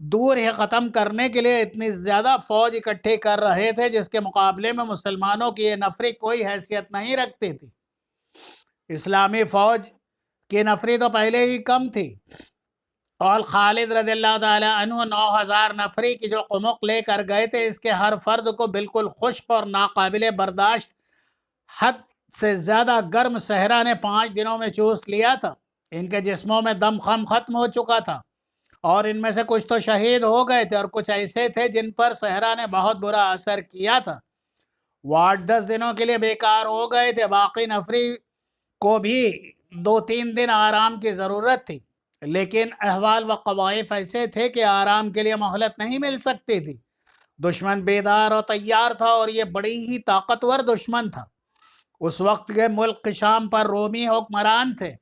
دور ہی ختم کرنے کے لیے اتنی زیادہ فوج اکٹھے کر رہے تھے جس کے مقابلے میں مسلمانوں کی یہ نفری کوئی حیثیت نہیں رکھتی تھی۔ اسلامی فوج کی نفری تو پہلے ہی کم تھی، اور خالد رضی اللہ تعالی عنہ 9,000 نفری کی جو قمق لے کر گئے تھے، اس کے ہر فرد کو بالکل خشک اور ناقابل برداشت حد سے زیادہ گرم صحرا نے 5 دنوں میں چوس لیا تھا۔ ان کے جسموں میں دم خم ختم ہو چکا تھا، اور ان میں سے کچھ تو شہید ہو گئے تھے، اور کچھ ایسے تھے جن پر صحرا نے بہت برا اثر کیا تھا۔ وہ 8-10 دنوں کے لیے بیکار ہو گئے تھے۔ باقی نفری کو بھی 2-3 دن آرام کی ضرورت تھی، لیکن احوال و قوائف ایسے تھے کہ آرام کے لیے مہلت نہیں مل سکتی تھی۔ دشمن بیدار اور تیار تھا، اور یہ بڑی ہی طاقتور دشمن تھا۔ اس وقت کے ملک شام پر رومی حکمران تھے،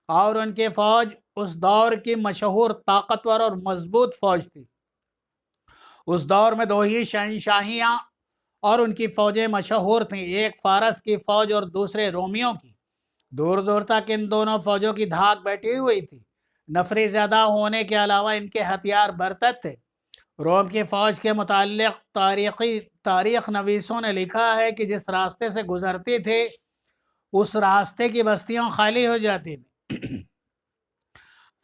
اور ان کی فوج اس دور کی مشہور طاقتور اور مضبوط فوج تھی۔ اس دور میں 2 ہی شہنشاہیاں اور ان کی فوجیں مشہور تھیں، ایک فارس کی فوج اور دوسرے رومیوں کی۔ دور دور تک ان دونوں فوجوں کی دھاک بیٹھی ہوئی تھی۔ نفری زیادہ ہونے کے علاوہ ان کے ہتھیار برتر تھے۔ روم کی فوج کے متعلق تاریخ نویسوں نے لکھا ہے کہ جس راستے سے گزرتی تھی اس راستے کی بستیاں خالی ہو جاتی تھیں۔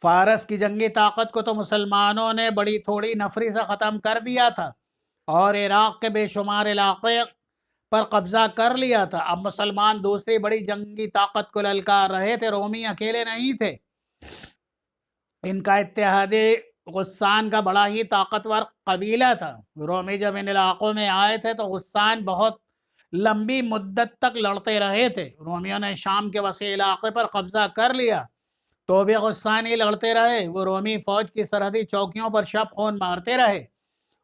فارس کی جنگی طاقت کو تو مسلمانوں نے بڑی تھوڑی نفری سے ختم کر دیا تھا، اور عراق کے بے شمار علاقے پر قبضہ کر لیا تھا۔ اب مسلمان دوسری بڑی جنگی طاقت کو للکار رہے تھے۔ رومی اکیلے نہیں تھے، ان کا اتحادی غسان کا بڑا ہی طاقتور قبیلہ تھا۔ رومی جب ان علاقوں میں آئے تھے تو غسان بہت لمبی مدت تک لڑتے رہے تھے۔ رومیوں نے شام کے وسیع علاقے پر قبضہ کر لیا تو بھی غسانی لڑتے رہے۔ وہ رومی فوج کی سرحدی چوکیوں پر شب خون مارتے رہے،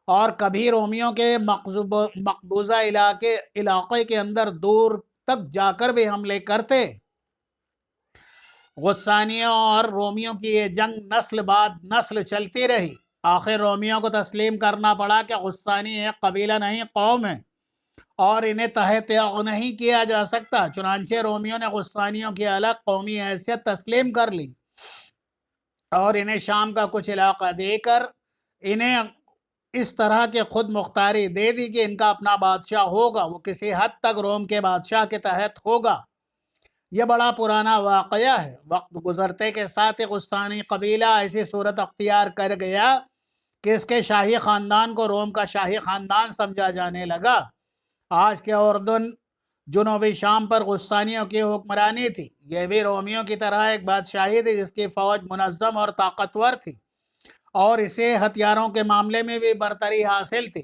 اور کبھی رومیوں کے مقبوضہ علاقے کے اندر دور تک جا کر بھی حملے کرتے۔ غسانیوں اور رومیوں کی یہ جنگ نسل بعد نسل چلتی رہی۔ آخر رومیوں کو تسلیم کرنا پڑا کہ غسانی ایک قبیلہ نہیں، قوم ہے، اور انہیں تحت نہیں کیا جا سکتا۔ چنانچہ رومیوں نے غسانیوں کی الگ قومی حیثیت تسلیم کر لی، اور انہیں شام کا کچھ علاقہ دے کر انہیں اس طرح کے خود مختاری دے دی کہ ان کا اپنا بادشاہ ہوگا، وہ کسی حد تک روم کے بادشاہ کے تحت ہوگا۔ یہ بڑا پرانا واقعہ ہے۔ وقت گزرتے کے ساتھ ایک غسانی قبیلہ ایسی صورت اختیار کر گیا کہ اس کے شاہی خاندان کو روم کا شاہی خاندان سمجھا جانے لگا۔ آج کے اردن جنوبی شام پر غسانیوں کی حکمرانی تھی۔ یہ بھی رومیوں کی طرح ایک بادشاہی تھی جس کی فوج منظم اور طاقتور تھی، اور اسے ہتھیاروں کے معاملے میں بھی برتری حاصل تھی۔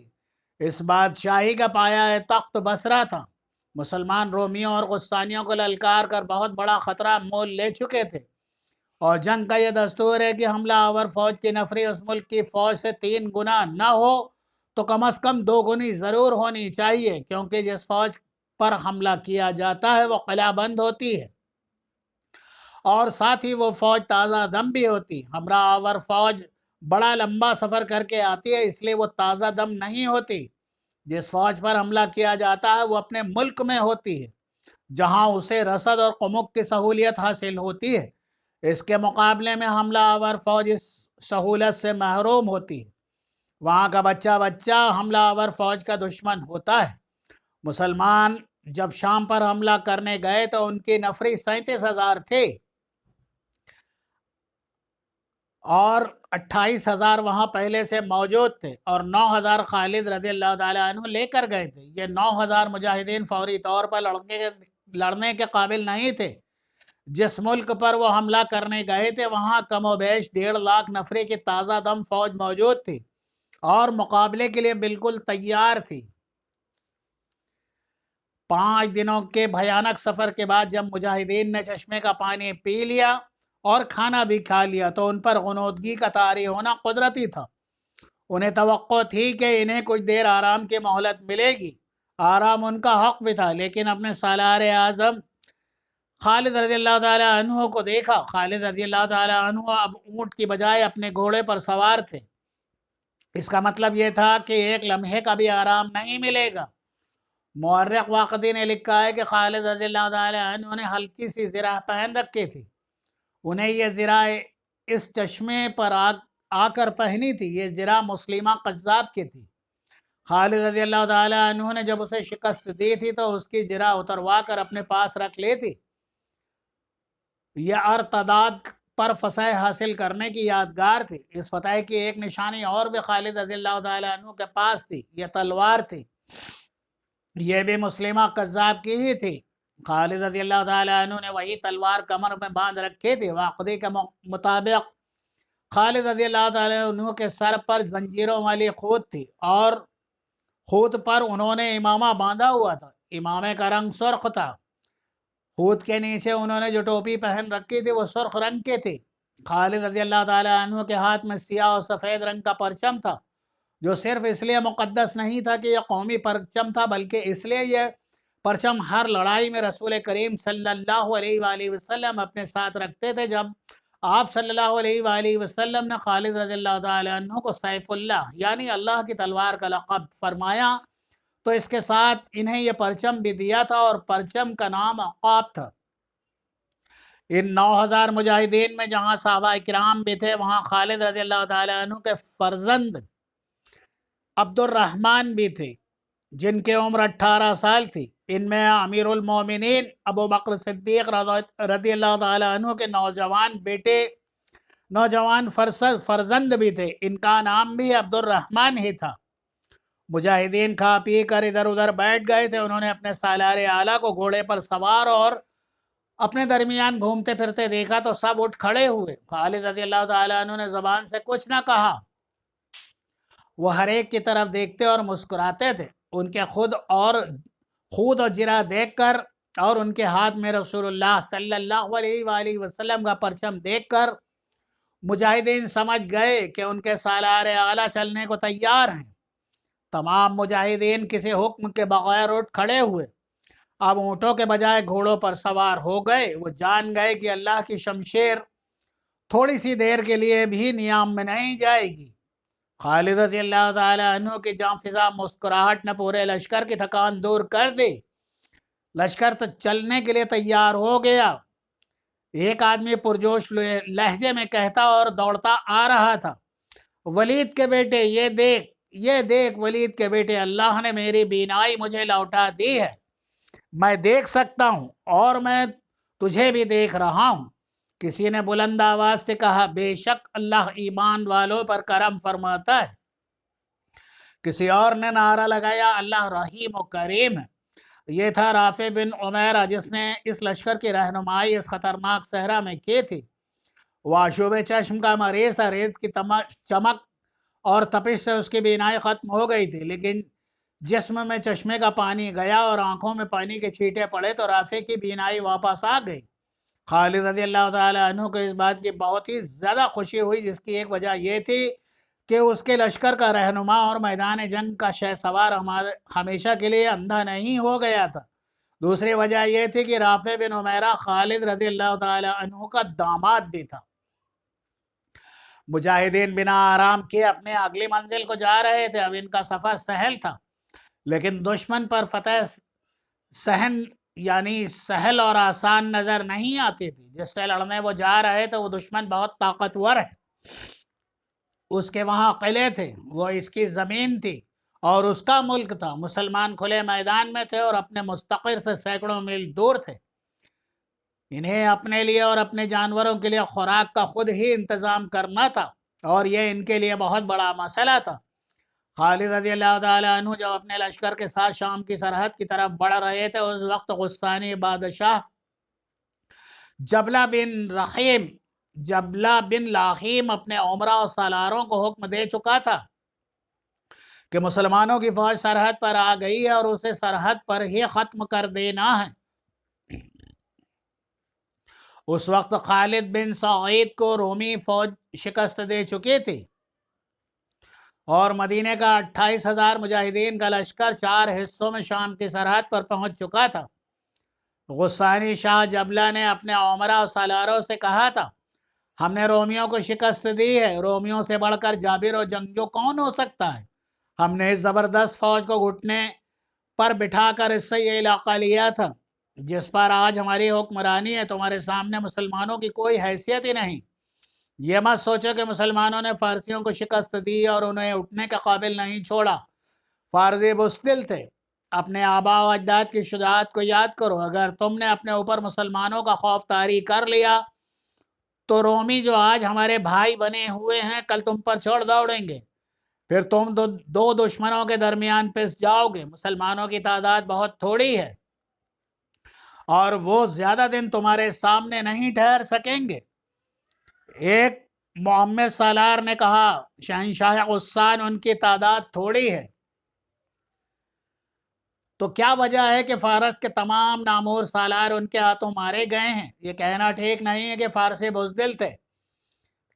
اس بادشاہی کا پایا تخت بصرہ تھا۔ مسلمان رومیوں اور غسانیوں کو للکار کر بہت بڑا خطرہ مول لے چکے تھے، اور جنگ کا یہ دستور ہے کہ حملہ آور فوج کی نفری اس ملک کی فوج سے 3 گنا نہ ہو تو کم از کم 2 گنی ضرور ہونی چاہیے، کیونکہ جس فوج پر حملہ کیا جاتا ہے وہ قلعہ بند ہوتی ہے، اور ساتھ ہی وہ فوج تازہ دم بھی ہوتی۔ ہمراہ آور فوج بڑا لمبا سفر کر کے آتی ہے، اس لیے وہ تازہ دم نہیں ہوتی۔ جس فوج پر حملہ کیا جاتا ہے وہ اپنے ملک میں ہوتی ہے، جہاں اسے رسد اور قمق کی سہولیت حاصل ہوتی ہے۔ اس کے مقابلے میں حملہ آور فوج اس سہولت سے محروم ہوتی ہے۔ وہاں کا بچہ حملہ آور فوج کا دشمن ہوتا ہے۔ مسلمان جب شام پر حملہ کرنے گئے تو ان کی نفری 37,000 تھے، اور 28,000 وہاں پہلے سے موجود تھے، اور 9,000 خالد رضی اللہ تعالیٰ عنہ لے کر گئے تھے۔ یہ 9,000 مجاہدین فوری طور پر لڑنے کے قابل نہیں تھے۔ جس ملک پر وہ حملہ کرنے گئے تھے وہاں کم و بیش 1.5 لاکھ نفری کی تازہ دم فوج موجود تھی، اور مقابلے کے لیے بالکل تیار تھی۔ 5 دنوں کے بھیانک سفر کے بعد جب مجاہدین نے چشمے کا پانی پی لیا اور کھانا بھی کھا لیا تو ان پر غنودگی کا طاری ہونا قدرتی تھا۔ انہیں توقع تھی کہ انہیں کچھ دیر آرام کی مہلت ملے گی۔ آرام ان کا حق بھی تھا، لیکن اپنے سالار اعظم خالد رضی اللہ تعالیٰ عنہ کو دیکھا۔ خالد رضی اللہ تعالیٰ عنہ اب اونٹ کی بجائے اپنے گھوڑے پر سوار تھے۔ اس کا مطلب یہ تھا کہ ایک لمحے کا بھی آرام نہیں ملے گا۔ مورخ واقعی نے لکھا ہے کہ خالد رضی اللہ تعالیٰ عنہ نے ہلکی سی زرہ پہن رکھی تھی۔ انہیں یہ زرہ اس چشمے پر آکر پہنی تھی، یہ زرہ مسلمہ قذاب کی تھی۔ خالد رضی اللہ تعالیٰ عنہ نے جب اسے شکست دی تھی تو اس کی زرہ اتروا کر اپنے پاس رکھ لی تھی۔ یہ ارتداد پر فتح حاصل کرنے کی یادگار تھی۔ اس فتح کی ایک نشانی اور بھی خالد رضی اللہ تعالیٰ عنہ کے پاس تھی، یہ تلوار تھی۔ یہ بھی مسلمہ قذاب کی ہی تھی۔ خالد رضی اللہ تعالیٰ عنہ نے وہی تلوار کمر میں باندھ رکھی تھی۔ واقعی کے مطابق خالد رضی اللہ تعالیٰ عنہ کے سر پر زنجیروں والی خود تھی اور خود پر انہوں نے امامہ باندھا ہوا تھا۔ امامے کا رنگ سرخ تھا۔ خود کے نیچے انہوں نے جو ٹوپی پہن رکھی تھی وہ سرخ رنگ کی تھی۔ خالد رضی اللہ تعالیٰ عنہ کے ہاتھ میں سیاہ اور سفید رنگ کا پرچم تھا، جو صرف اس لیے مقدس نہیں تھا کہ یہ قومی پرچم تھا، بلکہ اس لیے یہ پرچم ہر لڑائی میں رسول کریم صلی اللہ علیہ وآلہ وسلم اپنے ساتھ رکھتے تھے۔ جب آپ صلی اللہ علیہ وآلہ وسلم نے خالد رضی اللہ تعالیٰ عنہ کو سیف اللہ یعنی اللہ کی تلوار کا لقب فرمایا تو اس کے ساتھ انہیں یہ پرچم بھی دیا تھا، اور پرچم کا نام عقاب تھا۔ ان 9000 مجاہدین میں جہاں صحابہ کرام بھی تھے، وہاں خالد رضی اللہ تعالیٰ عنہ کے فرزند عبد الرحمن بھی تھے، جن کی عمر 18 سال تھی۔ ان میں امیر المومنین ابو بکر صدیق رضی اللہ تعالیٰ عنہ کے نوجوان فرزند بھی تھے، ان کا نام بھی عبد الرحمن ہی تھا۔ مجاہدین کھا پی کر ادھر ادھر بیٹھ گئے تھے۔ انہوں نے اپنے سالار اعلیٰ کو گھوڑے پر سوار اور اپنے درمیان گھومتے پھرتے دیکھا تو سب اٹھ کھڑے ہوئے۔ خالد رضی اللہ تعالیٰ عنہ نے زبان سے کچھ نہ کہا، وہ ہر ایک کی طرف دیکھتے اور مسکراتے تھے۔ ان کے خود اور جرہ دیکھ کر اور ان کے ہاتھ میں رسول اللہ صلی اللہ علیہ وآلہ وسلم کا پرچم دیکھ کر مجاہدین سمجھ گئے کہ ان کے سالار اعلیٰ چلنے کو تیار ہیں۔ تمام مجاہدین کسی حکم کے بغیر اٹھ کھڑے ہوئے۔ اب اونٹوں کے بجائے گھوڑوں پر سوار ہو گئے۔ وہ جان گئے کہ اللہ کی شمشیر تھوڑی سی دیر کے لیے بھی نیام میں نہیں جائے گی۔ خالد رضی اللہ تعالی عنہ کی جاں فضا مسکراہٹ نے پورے لشکر کی تھکان دور کر دی۔ لشکر تو چلنے کے لیے تیار ہو گیا۔ ایک آدمی پرجوش لہجے میں کہتا اور دوڑتا آ رہا تھا، ولید کے بیٹے یہ دیکھ ولید کے بیٹے، اللہ نے میری بینائی مجھے لوٹا دی ہے، میں دیکھ سکتا ہوں اور میں تجھے بھی دیکھ رہا ہوں۔ کسی نے بلند آواز سے کہا، بے شک اللہ ایمان والوں پر کرم فرماتا ہے۔ کسی اور نے نعرہ لگایا، اللہ رحیم و کریم ہے۔ یہ تھا رافع بن عمیرہ، جس نے اس لشکر کی رہنمائی اس خطرناک صحرا میں کی تھی۔ وہ آشوب چشم کا مریض تھا۔ ریت کی چمک اور تپش سے اس کی بینائی ختم ہو گئی تھی، لیکن جسم میں چشمے کا پانی گیا اور آنکھوں میں پانی کے چھینٹے پڑے تو رافع کی بینائی واپس آ گئی۔ خالد رضی اللہ تعالیٰ عنہ کو اس بات کی بہت ہی زیادہ خوشی ہوئی، جس کی ایک وجہ یہ تھی کہ اس کے لشکر کا رہنما اور میدان جنگ کا شہ سوار ہمیشہ کے لیے اندھا نہیں ہو گیا تھا۔ دوسری وجہ یہ تھی کہ رافع بن عمیرہ خالد رضی اللہ تعالیٰ عنہ کا داماد بھی تھا۔ مجاہدین بنا آرام کیے اپنے اگلی منزل کو جا رہے تھے۔ اب ان کا سفر سہل تھا، لیکن دشمن پر فتح سہل اور آسان نظر نہیں آتی تھی۔ جس سے لڑنے وہ جا رہے تھے وہ دشمن بہت طاقتور ہے۔ اس کے وہاں قلعے تھے، وہ اس کی زمین تھی اور اس کا ملک تھا۔ مسلمان کھلے میدان میں تھے اور اپنے مستقر سے سینکڑوں میل دور تھے۔ انہیں اپنے لیے اور اپنے جانوروں کے لیے خوراک کا خود ہی انتظام کرنا تھا، اور یہ ان کے لیے بہت بڑا مسئلہ تھا۔ خالد رضی اللہ تعالیٰ عنہ جب اپنے لشکر کے ساتھ شام کی سرحد کی طرف بڑھ رہے تھے، اس وقت غسانی بادشاہ جبلہ بن لاخیم اپنے عمرہ اور سالاروں کو حکم دے چکا تھا کہ مسلمانوں کی فوج سرحد پر آ گئی ہے اور اسے سرحد پر ہی ختم کر دینا ہے۔ اس وقت خالد بن سعید کو رومی فوج شکست دے چکی تھی اور مدینہ کا 28,000 مجاہدین کا لشکر 4 حصوں میں شام کی سرحد پر پہنچ چکا تھا۔ غسانی شاہ جبلہ نے اپنے عمرہ اور سالاروں سے کہا تھا، ہم نے رومیوں کو شکست دی ہے، رومیوں سے بڑھ کر جابر و جنگجو کون ہو سکتا ہے؟ ہم نے اس زبردست فوج کو گھٹنے پر بٹھا کر اس سے یہ علاقہ لیا تھا جس پر آج ہماری حکمرانی ہے۔ تمہارے سامنے مسلمانوں کی کوئی حیثیت ہی نہیں۔ یہ مت سوچو کہ مسلمانوں نے فارسیوں کو شکست دی اور انہیں اٹھنے کے قابل نہیں چھوڑا۔ فارسی بزدل تھے۔ اپنے آباء و اجداد کی شجاعت کو یاد کرو۔ اگر تم نے اپنے اوپر مسلمانوں کا خوف طاری کر لیا تو رومی جو آج ہمارے بھائی بنے ہوئے ہیں کل تم پر چھوڑ دوڑیں گے، پھر تم دو دشمنوں کے درمیان پس جاؤ گے۔ مسلمانوں کی تعداد بہت تھوڑی ہے اور وہ زیادہ دن تمہارے سامنے نہیں ٹھہر سکیں گے۔ ایک محمد سالار نے کہا شہنشاہ غسان ان کی تعداد تھوڑی ہے، تو کیا وجہ ہے کہ فارس کے تمام نامور سالار ان کے ہاتھوں مارے گئے ہیں؟ یہ کہنا ٹھیک نہیں ہے کہ فارسی بزدل تھے۔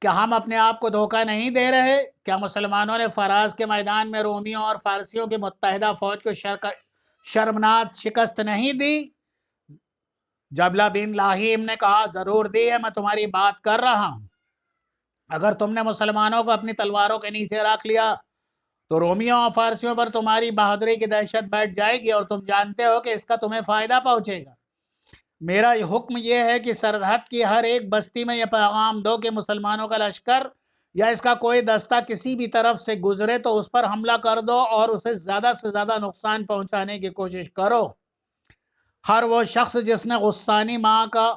کیا ہم اپنے آپ کو دھوکہ نہیں دے رہے؟ کیا مسلمانوں نے فراز کے میدان میں رومیوں اور فارسیوں کی متحدہ فوج کو شرمناک شکست نہیں دی؟ جبلہ بن لاہیم نے کہا ضرور دی ہے، میں تمہاری بات کر رہا ہوں۔ اگر تم نے مسلمانوں کو اپنی تلواروں کے نیچے رکھ لیا تو رومیوں اور فارسیوں پر تمہاری بہادری کی دہشت بیٹھ جائے گی، اور تم جانتے ہو کہ اس کا تمہیں فائدہ پہنچے گا۔ میرا حکم یہ ہے کہ سرحد کی ہر ایک بستی میں یہ پیغام دو کہ مسلمانوں کا لشکر یا اس کا کوئی دستہ کسی بھی طرف سے گزرے تو اس پر حملہ کر دو اور اسے زیادہ سے زیادہ نقصان پہنچانے کی کوشش کرو۔ ہر وہ شخص جس نے غسانی ماں کا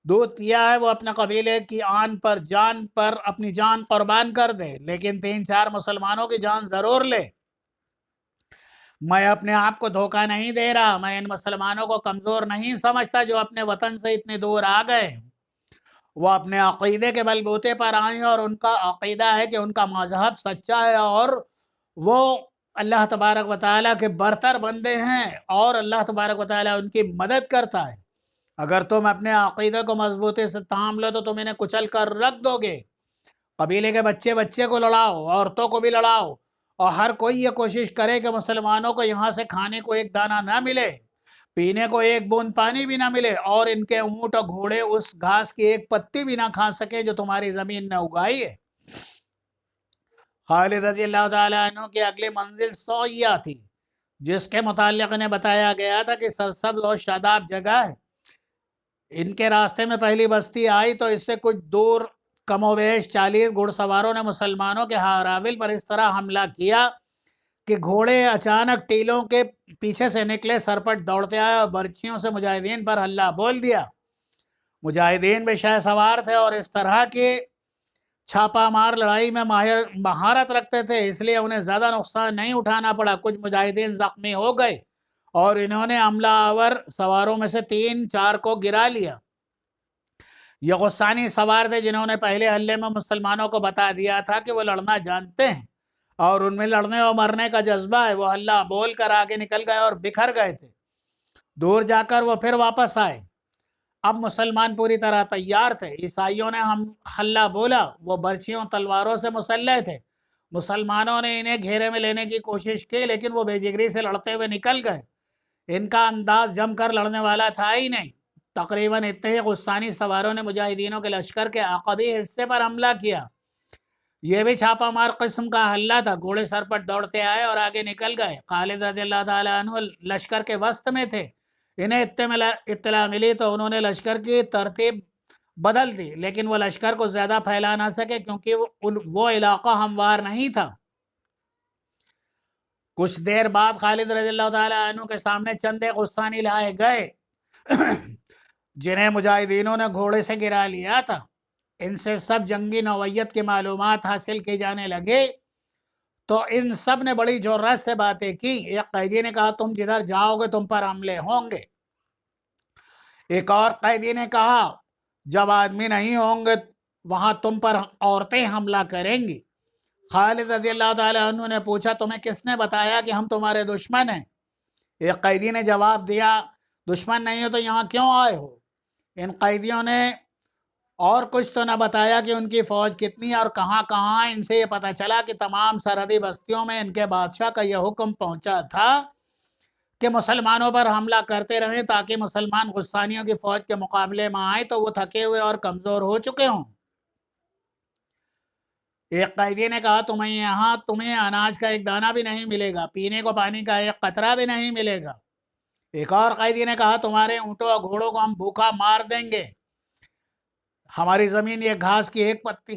دودھ پیا ہے وہ اپنے قبیلے کی آن پر اپنی جان قربان کر دے، لیکن 3-4 مسلمانوں کی جان ضرور لے۔ میں اپنے آپ کو دھوکہ نہیں دے رہا، میں ان مسلمانوں کو کمزور نہیں سمجھتا جو اپنے وطن سے اتنے دور آ گئے۔ وہ اپنے عقیدے کے بلبوتے پر آئیں اور ان کا عقیدہ ہے کہ ان کا مذہب سچا ہے اور وہ اللہ تبارک و تعالیٰ کے برتر بندے ہیں اور اللہ تبارک و تعالیٰ ان کی مدد کرتا ہے۔ اگر تم اپنے عقیدے کو مضبوطی سے تھام لو تو تم انہیں کچل کر رکھ دو گے۔ قبیلے کے بچے کو لڑاؤ، عورتوں کو بھی لڑاؤ، اور ہر کوئی یہ کوشش کرے کہ مسلمانوں کو یہاں سے کھانے کو ایک دانہ نہ ملے، پینے کو ایک بوند پانی بھی نہ ملے، اور ان کے اونٹ اور گھوڑے اس گھاس کی ایک پتی بھی نہ کھا سکے جو تمہاری زمین نے اگائی ہے۔ خالد رضی اللہ تعالیٰ عنہ کی اگلی منزل سویہ تھی، جس کے متعلق انہیں بتایا گیا تھا کہ سرسبز اور شاداب جگہ ہے۔ ان کے راستے میں پہلی بستی آئی تو اس سے کچھ دور کم و بیش 40 گھڑ سواروں نے مسلمانوں کے ہاراول پر اس طرح حملہ کیا کہ گھوڑے اچانک ٹیلوں کے پیچھے سے نکلے، سرپٹ دوڑتے آئے اور برچھیوں سے مجاہدین پر حملہ بول دیا۔ مجاہدین بھی شہ سوار تھے اور اس طرح کے چھاپا مار لڑائی میں مہارت رکھتے تھے، اس لیے انہیں زیادہ نقصان نہیں اٹھانا پڑا۔ کچھ مجاہدین زخمی ہو گئے اور انہوں نے حملہ آور سواروں میں سے 3-4 کو گرا لیا۔ یہ غسانی سوار تھے جنہوں نے پہلے حملے میں مسلمانوں کو بتا دیا تھا کہ وہ لڑنا جانتے ہیں اور ان میں لڑنے اور مرنے کا جذبہ ہے۔ وہ اللہ بول کر آگے نکل گئے اور بکھر گئے تھے۔ دور جا کر وہ پھر واپس آئے۔ اب مسلمان پوری طرح تیار تھے۔ عیسائیوں نے حلہ بولا، وہ برچھیوں تلواروں سے مسلح تھے۔ مسلمانوں نے انہیں گھیرے میں لینے کی کوشش کی لیکن وہ بے جگری سے لڑتے ہوئے نکل گئے۔ ان کا انداز جم کر لڑنے والا تھا ہی نہیں۔ تقریباً اتنے ہی غسانی سواروں نے مجاہدینوں کے لشکر کے عقبی حصے پر حملہ کیا۔ یہ بھی چھاپا مار قسم کا حملہ تھا۔ گھوڑے سر پر دوڑتے آئے اور آگے نکل گئے۔ خالد رضی اللہ تعالیٰ عنہ لشکر کے وسط میں تھے۔ انہیں اطلاع ملی تو انہوں نے لشکر کی ترتیب بدل دی، لیکن وہ لشکر کو زیادہ پھیلا نہ سکے کیونکہ وہ علاقہ ہموار نہیں تھا۔ کچھ دیر بعد خالد رضی اللہ تعالیٰ عنہ کے سامنے چند غسانی لائے گئے جنہیں مجاہدینوں نے گھوڑے سے گرا لیا تھا۔ ان سے سب جنگی نوعیت کی معلومات حاصل کی جانے لگے تو ان سب نے بڑی جرأت سے باتیں کی۔ ایک قیدی نے کہا تم جدھر جاؤ گے تم پر حملے ہوں گے۔ ایک اور قیدی نے کہا جب آدمی نہیں ہوں گے وہاں تم پر عورتیں حملہ کریں گی۔ خالد رضی اللہ تعالیٰ عنہ نے پوچھا تمہیں کس نے بتایا کہ ہم تمہارے دشمن ہیں؟ ایک قیدی نے جواب دیا دشمن نہیں ہو تو یہاں کیوں آئے ہو؟ ان قیدیوں نے اور کچھ تو نہ بتایا کہ ان کی فوج کتنی اور کہاں کہاں۔ ان سے یہ پتہ چلا کہ تمام سرحدی بستیوں میں ان کے بادشاہ کا یہ حکم پہنچا تھا کہ مسلمانوں پر حملہ کرتے رہیں تاکہ مسلمان غسانیوں کی فوج کے مقابلے میں آئیں تو وہ تھکے ہوئے اور کمزور ہو چکے ہوں۔ ایک قیدی نے کہا تمہیں اناج کا ایک دانہ بھی نہیں ملے گا، پینے کو پانی کا ایک قطرہ بھی نہیں ملے گا۔ ایک اور قیدی نے کہا تمہارے اونٹوں اور گھوڑوں کو ہم بھوکا مار دیں گے، ہماری زمین یہ گھاس کی ایک پتی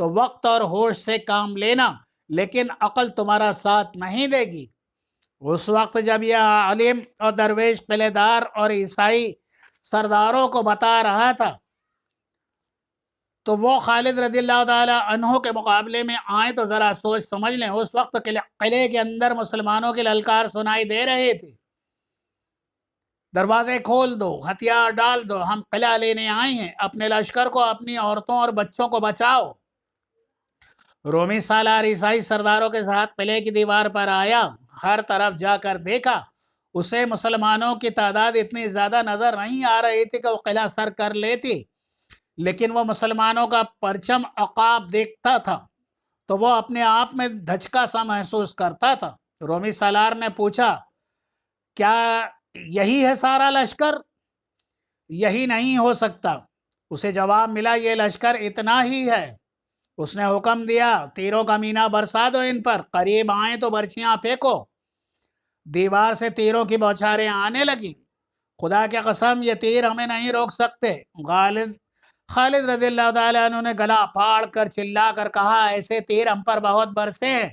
تو وقت اور ہوش سے کام لینا، لیکن عقل تمہارا ساتھ نہیں دے گی۔ اس وقت جب یہ عالم اور درویش قلعے دار اور عیسائی سرداروں کو بتا رہا تھا تو وہ خالد رضی اللہ تعالی عنہ کے مقابلے میں آئیں تو ذرا سوچ سمجھ لیں۔ اس وقت قلعے کے اندر مسلمانوں کی للکار سنائی دے رہی تھی، دروازے کھول دو، ہتھیار ڈال دو، ہم قلعہ لینے آئے ہیں، اپنے لشکر کو، اپنی عورتوں اور بچوں کو بچاؤ۔ رومی سالار عیسائی سرداروں کے ساتھ قلعے کی دیوار پر آیا، ہر طرف جا کر دیکھا، اسے مسلمانوں کی تعداد اتنی زیادہ نظر نہیں آ رہی تھی کہ وہ قلعہ سر کر لیتی، لیکن وہ مسلمانوں کا پرچم عقاب دیکھتا تھا تو وہ اپنے آپ میں دھچکا سا محسوس کرتا تھا۔ رومی سالار نے پوچھا، کیا یہی ہے سارا لشکر؟ یہی نہیں ہو سکتا، اسے جواب ملا، یہ لشکر اتنا ہی ہے۔ اس نے حکم دیا، تیروں کا مینا برسا دو ان پر، قریب آئیں تو برچیاں پھینکو۔ دیوار سے تیروں کی بوچھاریں آنے لگی۔ خدا کی قسم یہ تیر ہمیں نہیں روک سکتے۔ خالد رضی اللہ تعالیٰ عنہ نے گلا پھاڑ کر چلا کر کہا، ایسے تیر ہم پر بہت برسے ہیں،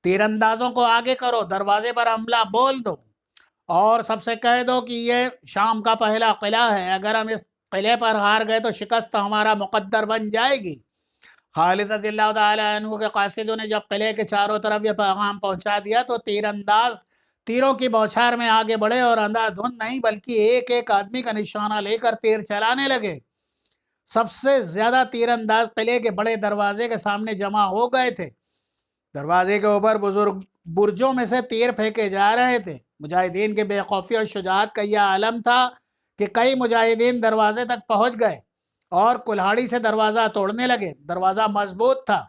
تیر اندازوں کو آگے کرو، دروازے پر حملہ بول دو اور سب سے کہہ دو کہ یہ شام کا پہلا قلعہ ہے، اگر ہم اس قلعے پر ہار گئے تو شکست ہمارا مقدر بن جائے گی۔ خالد رضی اللہ تعالیٰ عنہ کے قاصدوں نے جب قلعے کے چاروں طرف یہ پیغام پہنچا دیا تو تیر انداز تیروں کی بوچھار میں آگے بڑھے اور اندھا دھند نہیں بلکہ ایک ایک آدمی کا نشانہ لے کر تیر چلانے لگے۔ سب سے زیادہ تیر انداز قلعے کے بڑے دروازے کے سامنے جمع ہو گئے تھے۔ دروازے کے اوپر بزرگ برجوں میں سے تیر پھینکے جا رہے تھے۔ مجاہدین کے بے خوفی اور شجاعت کا یہ عالم تھا کہ کئی مجاہدین دروازے تک پہنچ گئے اور کلہاڑی سے دروازہ توڑنے لگے۔ دروازہ مضبوط تھا،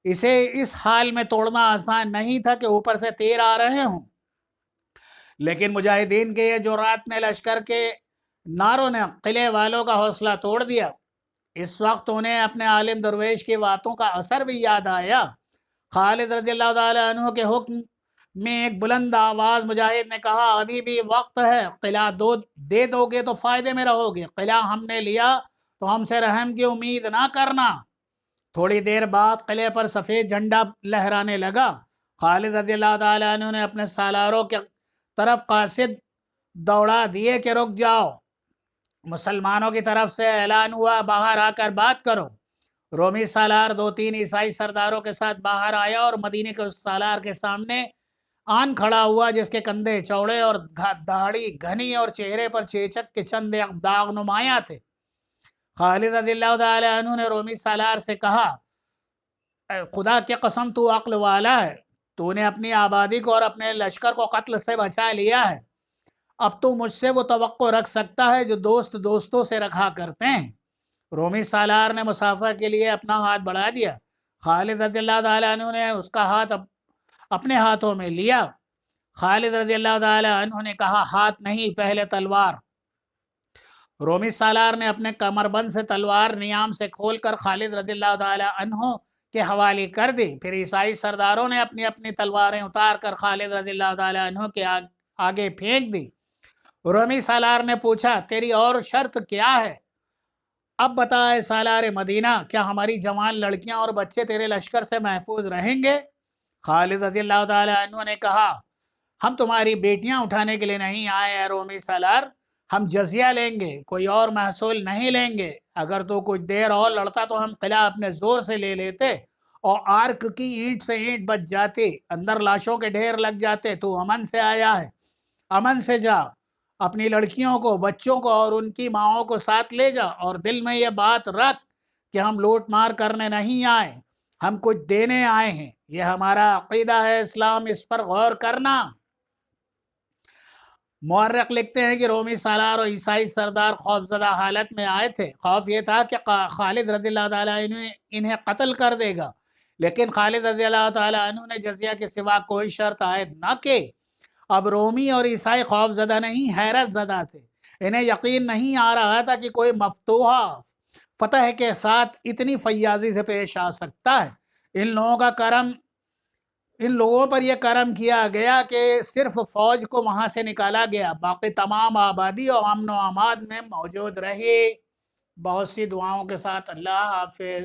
اسے اس حال میں توڑنا آسان نہیں تھا کہ اوپر سے تیر آ رہے ہوں، لیکن مجاہدین کے یہ جرات نے لشکر کے ناروں نے قلعے والوں کا حوصلہ توڑ دیا۔ اس وقت انہیں اپنے عالم درویش کی باتوں کا اثر بھی یاد آیا۔ خالد رضی اللہ تعالیٰ عنہ کے حکم میں ایک بلند آواز مجاہد نے کہا، ابھی بھی وقت ہے، قلعہ دے دو گے تو فائدے میں رہو گے، قلعہ ہم نے لیا تو ہم سے رحم کی امید نہ کرنا۔ تھوڑی دیر بعد قلعے پر سفید جھنڈا لہرانے لگا۔ خالد رضی اللہ تعالیٰ عنہ نے اپنے سالاروں کے طرف قاصد دوڑا دیے کہ رک جاؤ، مسلمانوں کی طرف سے اعلان ہوا، باہر آ کر بات کرو۔ رومی سالار 2-3 عیسائی سرداروں کے ساتھ باہر آیا اور مدینے کے اس سالار کے سامنے آن کھڑا ہوا جس کے کندھے چوڑے اور داڑھی گھنی اور چہرے پر چیچک کے چند داغ نمایاں تھے۔ خالد رضی اللہ تعالی عنہ نے رومی سالار سے کہا، خدا کی قسم تو عقل والا ہے، تو نے اپنی آبادی کو اور اپنے لشکر کو قتل سے بچا لیا ہے، اب تو مجھ سے وہ توقع رکھ سکتا ہے جو دوست دوستوں سے رکھا کرتے ہیں۔ رومی سالار نے مسافہ کے لیے اپنا ہاتھ بڑھا دیا۔ خالد رضی اللہ تعالی عنہ نے اس کا ہاتھ اپنے ہاتھوں میں لیا۔ خالد رضی اللہ تعالی عنہ نے کہا، ہاتھ نہیں، پہلے تلوار۔ رومی سالار نے اپنے کمر بند سے تلوار نیام سے کھول کر خالد رضی اللہ تعالی عنہ کے حوالے کر دی۔ پھر عیسائی سرداروں نے اپنی اپنی تلواریں اتار کر خالد رضی اللہ تعالی عنہ کے آگے پھینک دی۔ رومی سالار نے پوچھا، تیری اور شرط کیا ہے؟ اب بتا اے سالار مدینہ، کیا ہماری جوان لڑکیاں اور بچے تیرے لشکر سے محفوظ رہیں گے؟ خالد رضی اللہ تعالی عنہ نے کہا، ہم تمہاری بیٹیاں اٹھانے کے لیے نہیں آئے ہیں رومی سالار، ہم جزیہ لیں گے، کوئی اور محصول نہیں لیں گے۔ اگر تو کچھ دیر اور لڑتا تو ہم قلعہ اپنے زور سے لے لیتے اور آرک کی اینٹ سے اینٹ بچ جاتی، اندر لاشوں کے ڈھیر لگ جاتے۔ تو امن سے آیا ہے، امن سے جا، اپنی لڑکیوں کو، بچوں کو اور ان کی ماؤں کو ساتھ لے جا، اور دل میں یہ بات رکھ کہ ہم لوٹ مار کرنے نہیں آئے، ہم کچھ دینے آئے ہیں، یہ ہمارا عقیدہ ہے اسلام، اس پر غور کرنا۔ مورخ لکھتے ہیں کہ رومی سالار اور عیسائی سردار خوفزدہ حالت میں آئے تھے۔ خوف یہ تھا کہ خالد رضی اللہ تعالیٰ عنہ انہیں قتل کر دے گا، لیکن خالد رضی اللہ تعالیٰ عنہ نے جزیہ کے سوا کوئی شرط عائد نہ کی۔ اب رومی اور عیسائی خوف زدہ نہیں، حیرت زدہ تھے۔ انہیں یقین نہیں آ رہا تھا کہ کوئی مفتوحہ فتح کے ساتھ اتنی فیاضی سے پیش آ سکتا ہے۔ ان لوگوں پر یہ کرم کیا گیا کہ صرف فوج کو وہاں سے نکالا گیا، باقی تمام آبادی اور امن و امان میں موجود رہی۔ بہت سی دعاؤں کے ساتھ اللہ حافظ۔